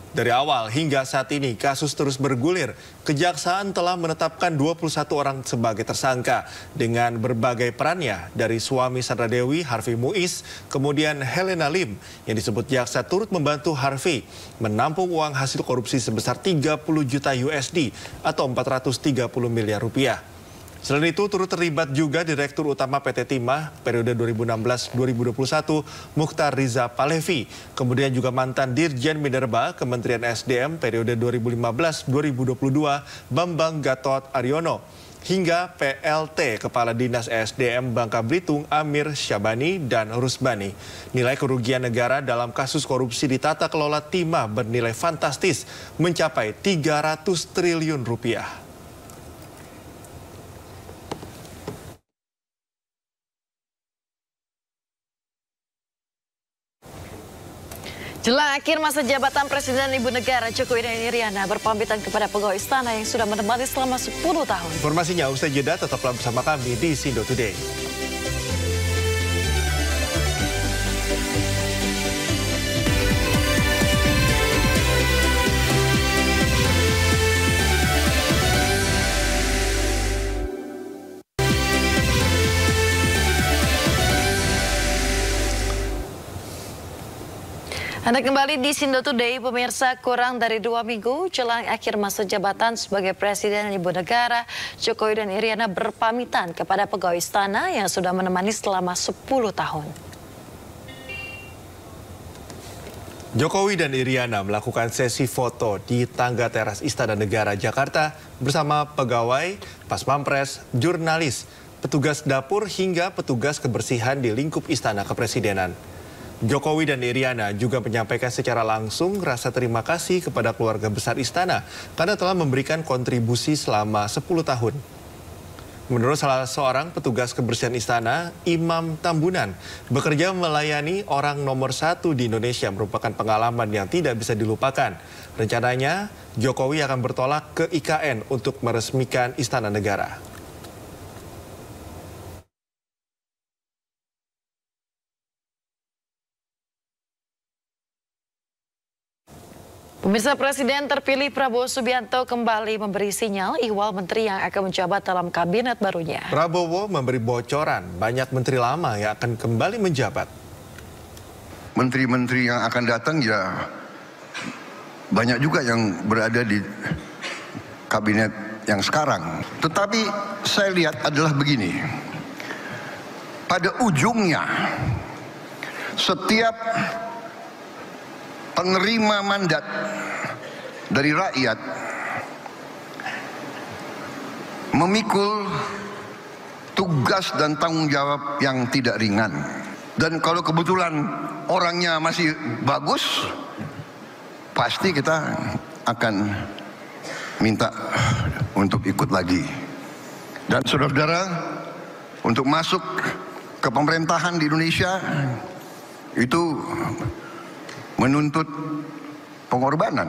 Dari awal hingga saat ini kasus terus bergulir. Kejaksaan telah menetapkan 21 orang sebagai tersangka dengan berbagai perannya, dari suami Sandra Dewi, Harvey Muiz, kemudian Helena Lim yang disebut jaksa turut membantu Harvey menampung uang hasil korupsi sebesar 30 juta USD atau 430 miliar rupiah. Selain itu, turut terlibat juga Direktur Utama PT Timah periode 2016-2021 Mukhtar Riza Palevi. Kemudian juga mantan Dirjen Minerba Kementerian SDM periode 2015-2022 Bambang Gatot Aryono. hingga PLT Kepala Dinas SDM Bangka Belitung Amir Syabani dan Rusbani. Nilai kerugian negara dalam kasus korupsi di tata kelola timah bernilai fantastis mencapai 300 triliun rupiah. Jelang akhir masa jabatan Presiden Ibu Negara Jokowi dan Iriana berpamitan kepada pegawai istana yang sudah menemani selama 10 tahun. Informasinya usai jeda, tetaplah bersama kami di Sindo Today. Anda kembali di Sindo Today, pemirsa. Kurang dari 2 minggu jelang akhir masa jabatan sebagai Presiden Ibu Negara, Jokowi dan Iriana berpamitan kepada pegawai istana yang sudah menemani selama 10 tahun. Jokowi dan Iriana melakukan sesi foto di tangga teras Istana Negara Jakarta bersama pegawai, pas pampres, jurnalis, petugas dapur hingga petugas kebersihan di lingkup Istana Kepresidenan. Jokowi dan Iriana juga menyampaikan secara langsung rasa terima kasih kepada keluarga besar istana karena telah memberikan kontribusi selama 10 tahun. Menurut salah seorang petugas kebersihan istana, Imam Tambunan, bekerja melayani orang nomor 1 di Indonesia merupakan pengalaman yang tidak bisa dilupakan. Rencananya, Jokowi akan bertolak ke IKN untuk meresmikan Istana Negara. Pemirsa, Presiden terpilih Prabowo Subianto kembali memberi sinyal ihwal menteri yang akan menjabat dalam kabinet barunya. Prabowo memberi bocoran banyak menteri lama yang akan kembali menjabat. Menteri-menteri yang akan datang ya banyak juga yang berada di kabinet yang sekarang. Tetapi saya lihat adalah begini. Pada ujungnya setiap penerima mandat dari rakyat memikul tugas dan tanggung jawab yang tidak ringan. Dan kalau kebetulan orangnya masih bagus, pasti kita akan minta untuk ikut lagi. Dan saudara-saudara, untuk masuk ke pemerintahan di Indonesia itu menuntut pengorbanan.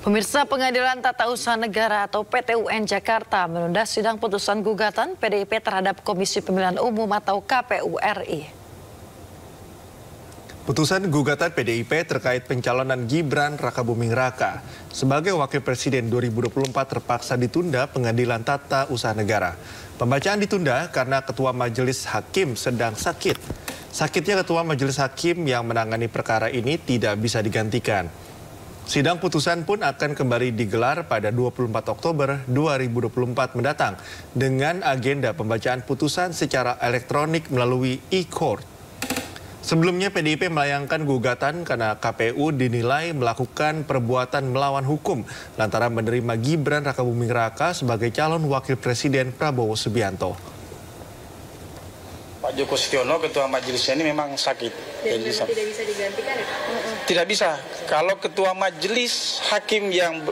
Pemirsa, Pengadilan Tata Usaha Negara atau PT-UN Jakarta menunda sidang putusan gugatan PDIP terhadap Komisi Pemilihan Umum atau KPU RI. Putusan gugatan PDIP terkait pencalonan Gibran Rakabuming Raka sebagai Wakil Presiden 2024 terpaksa ditunda Pengadilan Tata Usaha Negara. Pembacaan ditunda karena Ketua Majelis Hakim sedang sakit. Sakitnya Ketua Majelis Hakim yang menangani perkara ini tidak bisa digantikan. Sidang putusan pun akan kembali digelar pada 24 Oktober 2024 mendatang dengan agenda pembacaan putusan secara elektronik melalui e-court. Sebelumnya PDIP melayangkan gugatan karena KPU dinilai melakukan perbuatan melawan hukum lantaran menerima Gibran Rakabuming Raka sebagai calon Wakil Presiden Prabowo Subianto. Pak Joko Setiono, Ketua Majelisnya ini memang sakit. Jadi tidak bisa digantikan ya? Tidak bisa. Kalau Ketua Majelis Hakim yang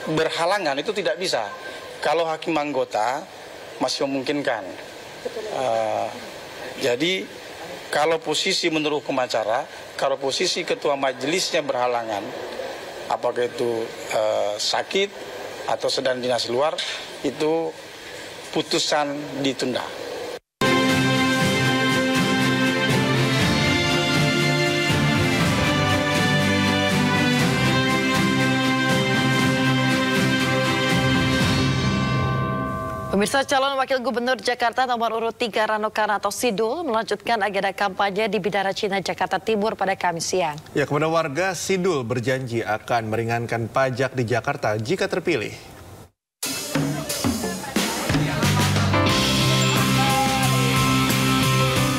berhalangan itu tidak bisa. Kalau hakim anggota masih memungkinkan. Jadi kalau posisi menurut hukum acara, kalau posisi Ketua Majelisnya berhalangan, apakah itu sakit atau sedang dinas luar, itu putusan ditunda. Pemirsa, calon Wakil Gubernur Jakarta nomor urut 3 Rano Karno atau Sidul melanjutkan agenda kampanye di Bidara Cina, Jakarta Timur pada Kamis siang. Ya, kepada warga, Sidul berjanji akan meringankan pajak di Jakarta jika terpilih.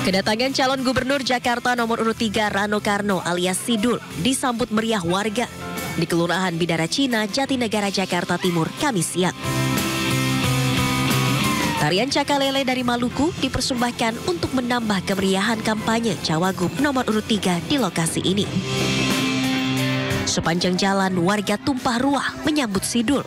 Kedatangan calon Gubernur Jakarta nomor urut 3 Rano Karno alias Sidul disambut meriah warga di Kelurahan Bidara Cina, Jatinegara, Jakarta Timur, Kamis siang. Tarian Cakalele dari Maluku dipersembahkan untuk menambah kemeriahan kampanye Cawagup nomor urut 3 di lokasi ini. Sepanjang jalan warga tumpah ruah menyambut Sidul.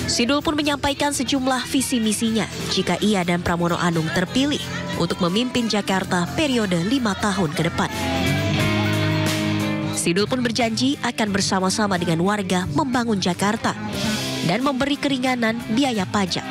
Sidul pun menyampaikan sejumlah visi misinya jika ia dan Pramono Anung terpilih untuk memimpin Jakarta periode 5 tahun ke depan. Sidul pun berjanji akan bersama-sama dengan warga membangun Jakarta dan memberi keringanan biaya pajak.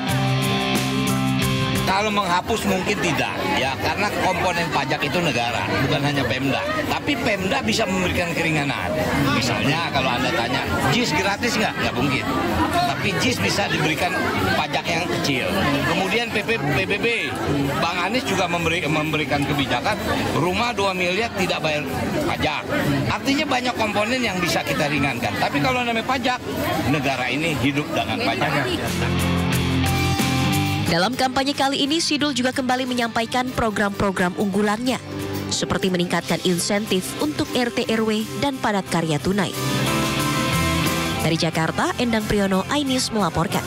Kalau menghapus mungkin tidak, ya karena komponen pajak itu negara, bukan hanya Pemda. Tapi Pemda bisa memberikan keringanan. Misalnya kalau Anda tanya, JIS gratis nggak? Nggak mungkin. Tapi JIS bisa diberikan pajak yang kecil. Kemudian PBB, Bang Anies juga memberikan kebijakan, rumah 2 miliar tidak bayar pajak. Artinya banyak komponen yang bisa kita ringankan. Tapi kalau namanya pajak, negara ini hidup dengan pajak. Dalam kampanye kali ini, Sidul juga kembali menyampaikan program-program unggulannya, seperti meningkatkan insentif untuk RT RW dan padat karya tunai. Dari Jakarta, Endang Priyono, iNews melaporkan.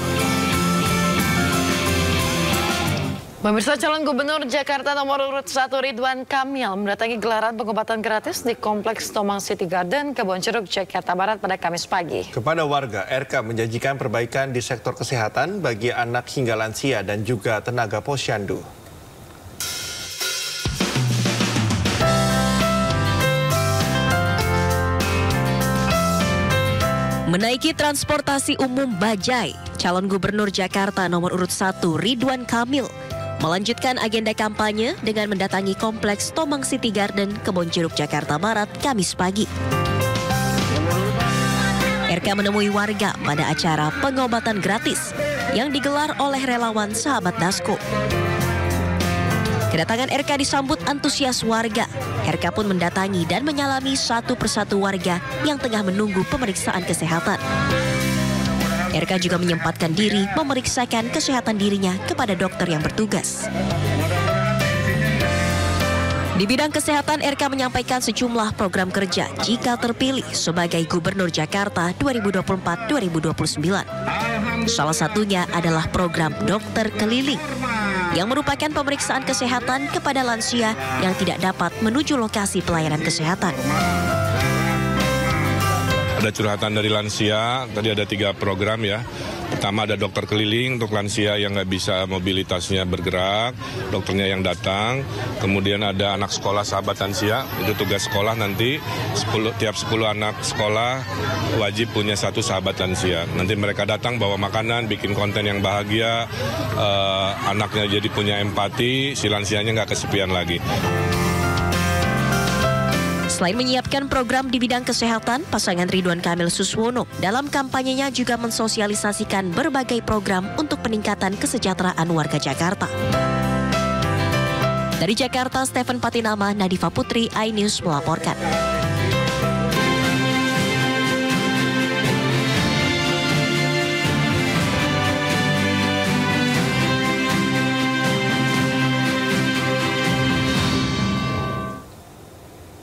Pemirsa, calon gubernur Jakarta nomor urut 1 Ridwan Kamil mendatangi gelaran pengobatan gratis di Kompleks Tomang City Garden, Kebonjeruk, Jakarta Barat pada Kamis pagi. Kepada warga, RK menjanjikan perbaikan di sektor kesehatan bagi anak hingga lansia dan juga tenaga posyandu. Menaiki transportasi umum bajai, calon gubernur Jakarta nomor urut 1 Ridwan Kamil melanjutkan agenda kampanye dengan mendatangi Kompleks Tomang City Garden, Kebonjeruk, Jakarta Barat, Kamis pagi. RK menemui warga pada acara pengobatan gratis yang digelar oleh relawan Sahabat Dasko. Kedatangan RK disambut antusias warga. RK pun mendatangi dan menyalami satu persatu warga yang tengah menunggu pemeriksaan kesehatan. RK juga menyempatkan diri memeriksakan kesehatan dirinya kepada dokter yang bertugas. Di bidang kesehatan, RK menyampaikan sejumlah program kerja jika terpilih sebagai Gubernur Jakarta 2024-2029. Salah satunya adalah program dokter keliling, yang merupakan pemeriksaan kesehatan kepada lansia yang tidak dapat menuju lokasi pelayanan kesehatan. Ada curhatan dari lansia, tadi ada 3 program ya. Pertama ada dokter keliling untuk lansia yang nggak bisa mobilitasnya bergerak, dokternya yang datang. Kemudian ada anak sekolah sahabat lansia, itu tugas sekolah nanti, tiap 10 anak sekolah wajib punya 1 sahabat lansia. Nanti mereka datang bawa makanan, bikin konten yang bahagia, anaknya jadi punya empati, si lansianya nggak kesepian lagi. Selain menyiapkan program di bidang kesehatan, pasangan Ridwan Kamil Suswono dalam kampanyenya juga mensosialisasikan berbagai program untuk peningkatan kesejahteraan warga Jakarta. Dari Jakarta, Stephen Patinama, Nadifa Putri, iNews melaporkan.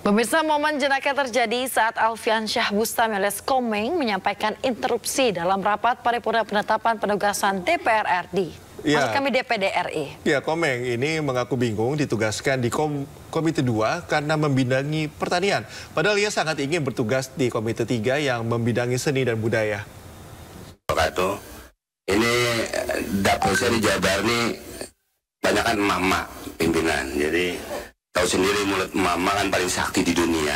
Pemirsa, momen jenaka terjadi saat Alfian Syah Bustami alias Komeng menyampaikan interupsi dalam rapat paripurna penetapan penugasan DPR RI. Maksud kami DPD RI. Ya, Komeng ini mengaku bingung ditugaskan di Komite 2 karena membidangi pertanian. Padahal ia sangat ingin bertugas di Komite 3 yang membidangi seni dan budaya. Ini dapur saya di Jabar nih banyak kan emak-emak pimpinan. Jadi tahu sendiri mulut mama kan paling sakti di dunia.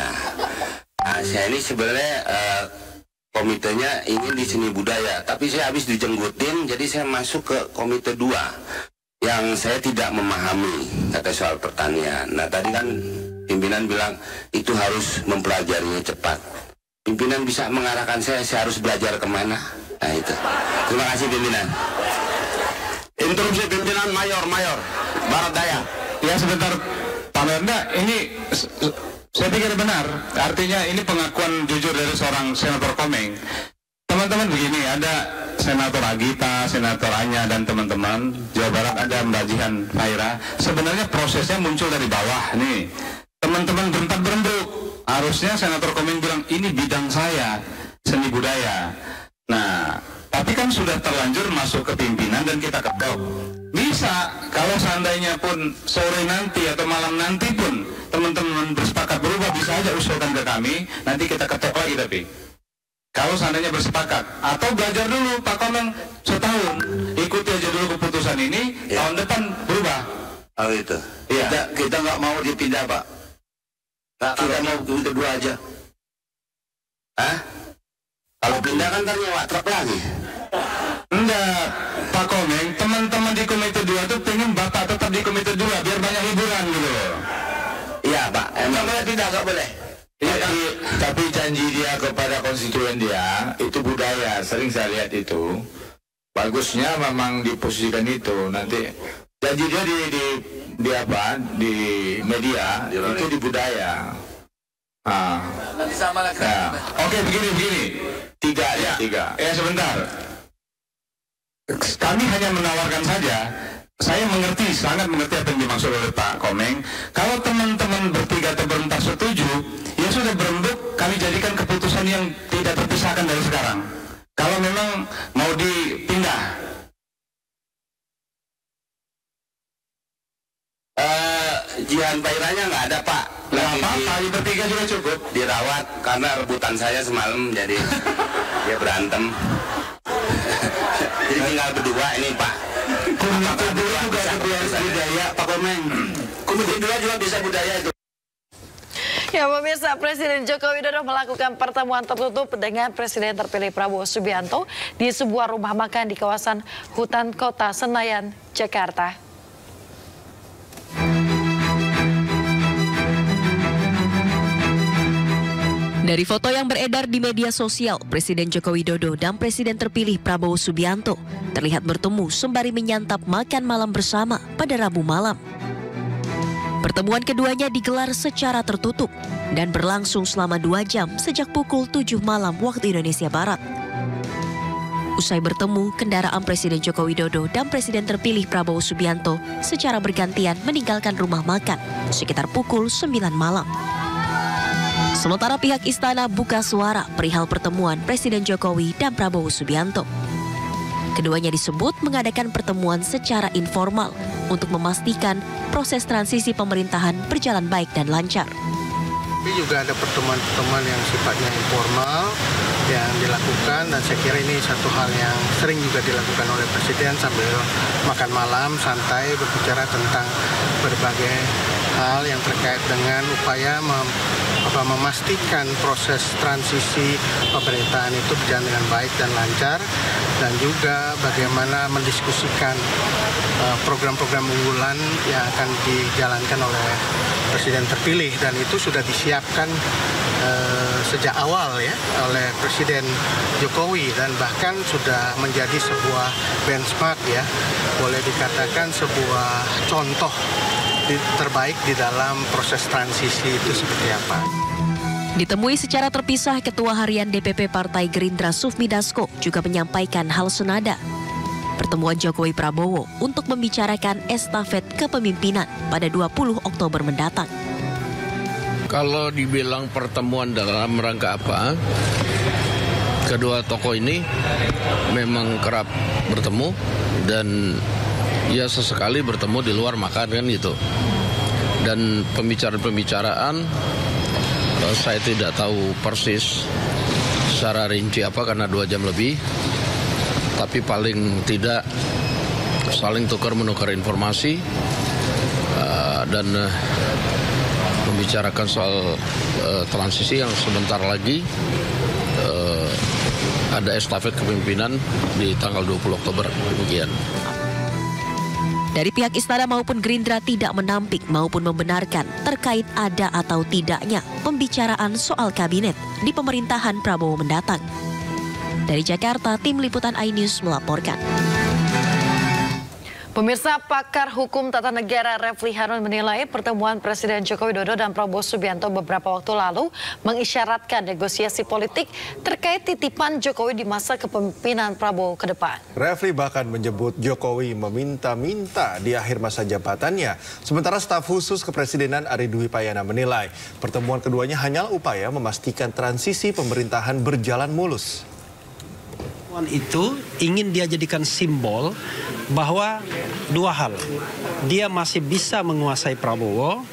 Nah, saya ini sebenarnya komitenya ingin di seni budaya, tapi saya habis dijenggutin, jadi saya masuk ke Komite 2 yang saya tidak memahami kata soal pertanian. Nah, tadi kan pimpinan bilang itu harus mempelajarinya cepat. Pimpinan bisa mengarahkan saya harus belajar kemana? Nah, itu. Terima kasih pimpinan. Interupsi pimpinan Mayor Barat Daya. Ya, sebentar. Pak Merda, ini saya pikir benar. Artinya ini pengakuan jujur dari seorang Senator Komeng. Teman-teman begini, ada Senator Agita, Senator Anya, dan teman-teman. Jawa Barat ada Mbak Jihan Faira. Sebenarnya prosesnya muncul dari bawah nih. Teman-teman berempat-berembuk. Harusnya Senator Komeng bilang, ini bidang saya, seni budaya. Nah, Tapi kan sudah terlanjur masuk ke pimpinan dan kita ketok. Bisa, kalau seandainya pun sore nanti atau malam nanti pun teman-teman bersepakat berubah, bisa aja usulkan ke kami, nanti kita ketok lagi tapi. Kalau seandainya bersepakat, atau belajar dulu Pak Komeng setahun, ikuti aja dulu keputusan ini, tahun depan berubah. Oh itu. Ya. Kita nggak mau dipindah Pak. Kita mau kedua aja. Hah? Kalau pindah kan ntar nyewa truk lagi. Enggak, Pak Komeng, teman-teman di Komite 2 tuh pengen Bapak tetap di Komite 2 biar banyak hiburan gitu loh. Iya Pak, emang boleh tidak, nggak boleh. Tapi janji dia kepada konstituen dia, itu budaya, sering saya lihat itu. Bagusnya memang diposisikan itu, nanti janji dia di media, itu di budaya. Oke, begini. Tiga. Ya sebentar. Kami hanya menawarkan saja. Saya mengerti, sangat mengerti apa yang dimaksud oleh Pak Komeng. Kalau teman-teman bertiga atau berempat setuju, ya sudah berembuk, kami jadikan keputusan yang tidak terpisahkan dari sekarang. Kalau memang mau dipindah. Jihan Pairanya nggak ada Pak. Nggak apa-apa, bertiga juga cukup. Dirawat karena rebutan saya semalam, jadi dia berantem. Jadi tinggal berdua ini Pak. Komite 2 juga bisa budaya Pak Komeng. Komite 2 juga bisa budaya itu. Ya pemirsa, Presiden Joko Widodo melakukan pertemuan tertutup dengan Presiden terpilih Prabowo Subianto di sebuah rumah makan di kawasan Hutan Kota Senayan, Jakarta. Dari foto yang beredar di media sosial, Presiden Joko Widodo dan Presiden terpilih Prabowo Subianto terlihat bertemu sembari menyantap makan malam bersama pada Rabu malam. Pertemuan keduanya digelar secara tertutup dan berlangsung selama 2 jam sejak pukul 7 malam waktu Indonesia Barat. Usai bertemu, kendaraan Presiden Joko Widodo dan Presiden terpilih Prabowo Subianto secara bergantian meninggalkan rumah makan sekitar pukul 9 malam. Sementara pihak istana buka suara perihal pertemuan Presiden Jokowi dan Prabowo Subianto. Keduanya disebut mengadakan pertemuan secara informal untuk memastikan proses transisi pemerintahan berjalan baik dan lancar. Tapi juga ada pertemuan-pertemuan yang sifatnya informal yang dilakukan, dan saya kira ini satu hal yang sering juga dilakukan oleh Presiden sambil makan malam santai berbicara tentang berbagai hal yang terkait dengan upaya memastikan proses transisi pemerintahan itu berjalan dengan baik dan lancar, dan juga bagaimana mendiskusikan program-program unggulan yang akan dijalankan oleh Presiden terpilih, dan itu sudah disiapkan sejak awal ya oleh Presiden Jokowi, dan bahkan sudah menjadi sebuah benchmark ya, boleh dikatakan sebuah contoh terbaik di dalam proses transisi itu seperti apa. Ditemui secara terpisah, Ketua Harian DPP Partai Gerindra Sufmi Dasko juga menyampaikan hal senada. Pertemuan Jokowi Prabowo untuk membicarakan estafet kepemimpinan pada 20 Oktober mendatang. Kalau dibilang pertemuan dalam rangka apa, kedua tokoh ini memang kerap bertemu dan ya sesekali bertemu di luar makan kan gitu. Dan pembicaraan saya tidak tahu persis secara rinci apa karena 2 jam lebih. Tapi paling tidak saling tukar-menukar informasi dan membicarakan soal transisi yang sebentar lagi ada estafet kepemimpinan di tanggal 20 Oktober. Demikian. Dari pihak istana maupun Gerindra tidak menampik maupun membenarkan terkait ada atau tidaknya pembicaraan soal kabinet di pemerintahan Prabowo mendatang. Dari Jakarta, tim liputan iNews melaporkan. Pemirsa, pakar hukum tata negara Refli Harun menilai pertemuan Presiden Joko Widodo dan Prabowo Subianto beberapa waktu lalu mengisyaratkan negosiasi politik terkait titipan Jokowi di masa kepemimpinan Prabowo ke depan. Refli bahkan menyebut Jokowi meminta-minta di akhir masa jabatannya. Sementara staf khusus kepresidenan Ari Dwi Payana menilai pertemuan keduanya hanyalah upaya memastikan transisi pemerintahan berjalan mulus. Itu ingin dia jadikan simbol bahwa dua hal. Dia masih bisa menguasai Prabowo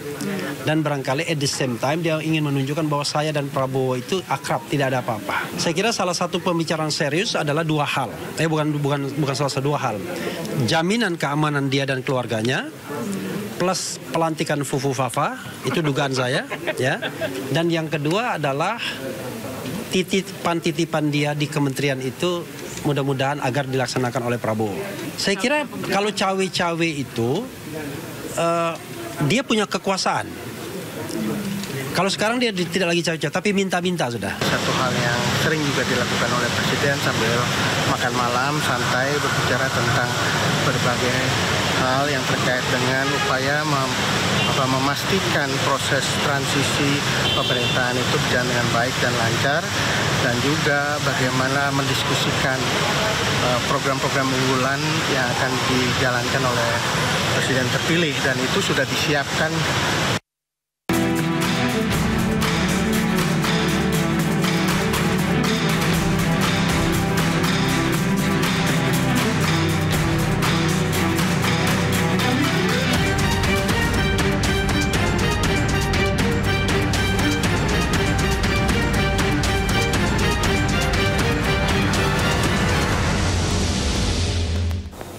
dan barangkali at the same time dia ingin menunjukkan bahwa saya dan Prabowo itu akrab, tidak ada apa-apa. Saya kira salah satu pembicaraan serius adalah dua hal. Bukan salah satu dua hal. Jaminan keamanan dia dan keluarganya plus pelantikan Fufu Fafa, itu dugaan saya, ya. Dan yang kedua adalah titipan dia di kementerian itu mudah-mudahan agar dilaksanakan oleh Prabowo. Saya kira kalau cawe-cawe itu dia punya kekuasaan. Kalau sekarang dia tidak lagi cawe-cawe, tapi minta-minta sudah. Satu hal yang sering juga dilakukan oleh Presiden sambil makan malam, santai, berbicara tentang berbagai hal yang terkait dengan upaya memastikan proses transisi pemerintahan itu berjalan dengan baik dan lancar, dan juga bagaimana mendiskusikan program-program unggulan yang akan dijalankan oleh Presiden terpilih, dan itu sudah disiapkan.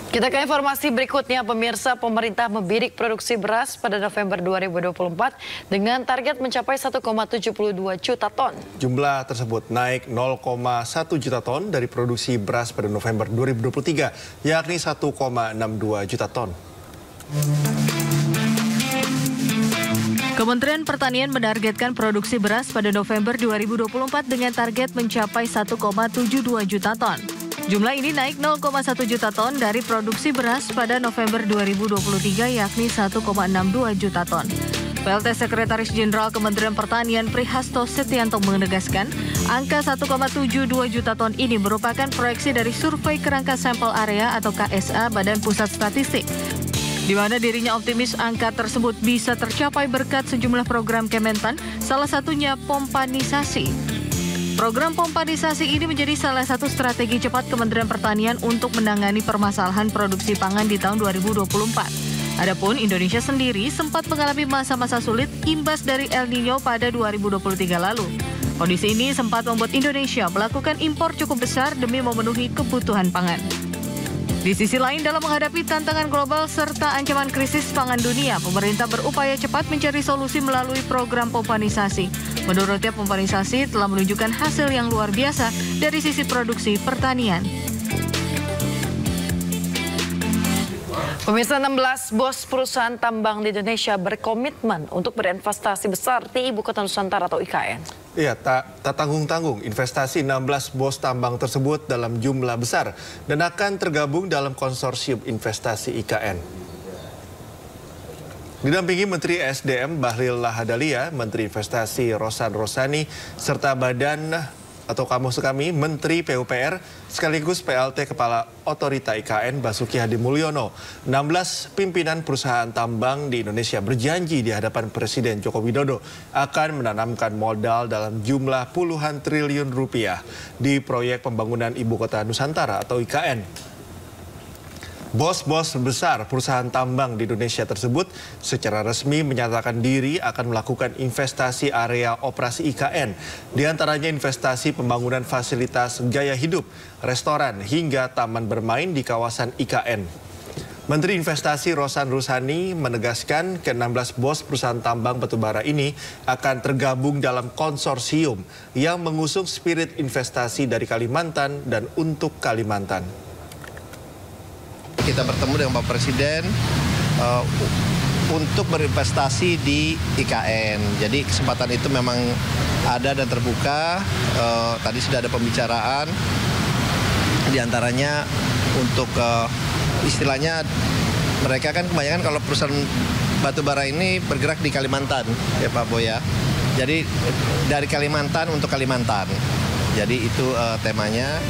Kita ke informasi berikutnya, pemirsa. Pemerintah membidik produksi beras pada November 2024 dengan target mencapai 1,72 juta ton. Jumlah tersebut naik 0,1 juta ton dari produksi beras pada November 2023, yakni 1,62 juta ton. Kementerian Pertanian menargetkan produksi beras pada November 2024 dengan target mencapai 1,72 juta ton. Jumlah ini naik 0,1 juta ton dari produksi beras pada November 2023, yakni 1,62 juta ton. PLT Sekretaris Jenderal Kementerian Pertanian Prihasto Setianto menegaskan, angka 1,72 juta ton ini merupakan proyeksi dari Survei Kerangka Sampel Area atau KSA Badan Pusat Statistik, di mana dirinya optimis angka tersebut bisa tercapai berkat sejumlah program Kementan, salah satunya pompanisasi. Program pompanisasi ini menjadi salah satu strategi cepat Kementerian Pertanian untuk menangani permasalahan produksi pangan di tahun 2024. Adapun Indonesia sendiri sempat mengalami masa-masa sulit imbas dari El Nino pada 2023 lalu. Kondisi ini sempat membuat Indonesia melakukan impor cukup besar demi memenuhi kebutuhan pangan. Di sisi lain, dalam menghadapi tantangan global serta ancaman krisis pangan dunia, pemerintah berupaya cepat mencari solusi melalui program pompanisasi. Menurutnya, pompanisasi telah menunjukkan hasil yang luar biasa dari sisi produksi pertanian. Pemirsa, 16 bos perusahaan tambang di Indonesia berkomitmen untuk berinvestasi besar di Ibu Kota Nusantara atau IKN. Iya, tak tanggung-tanggung investasi 16 bos tambang tersebut dalam jumlah besar dan akan tergabung dalam konsorsium investasi IKN. Didampingi Menteri SDM Bahlil Lahadalia, Menteri Investasi Rosan Rosani, serta Menteri PUPR sekaligus PLT Kepala Otorita IKN Basuki Hadi Mulyono. 16 pimpinan perusahaan tambang di Indonesia berjanji di hadapan Presiden Joko Widodo akan menanamkan modal dalam jumlah puluhan triliun rupiah di proyek pembangunan Ibu Kota Nusantara atau IKN. Bos-bos besar perusahaan tambang di Indonesia tersebut secara resmi menyatakan diri akan melakukan investasi area operasi IKN. Di antaranya investasi pembangunan fasilitas gaya hidup, restoran, hingga taman bermain di kawasan IKN. Menteri Investasi Rosan Rusani menegaskan ke-16 bos perusahaan tambang batubara ini akan tergabung dalam konsorsium yang mengusung spirit investasi dari Kalimantan dan untuk Kalimantan. Kita bertemu dengan Bapak Presiden untuk berinvestasi di IKN. Jadi kesempatan itu memang ada dan terbuka. Tadi sudah ada pembicaraan, diantaranya untuk istilahnya mereka kan kebanyakan kalau perusahaan batubara ini bergerak di Kalimantan, ya Pak Boya. Jadi dari Kalimantan untuk Kalimantan. Jadi itu temanya.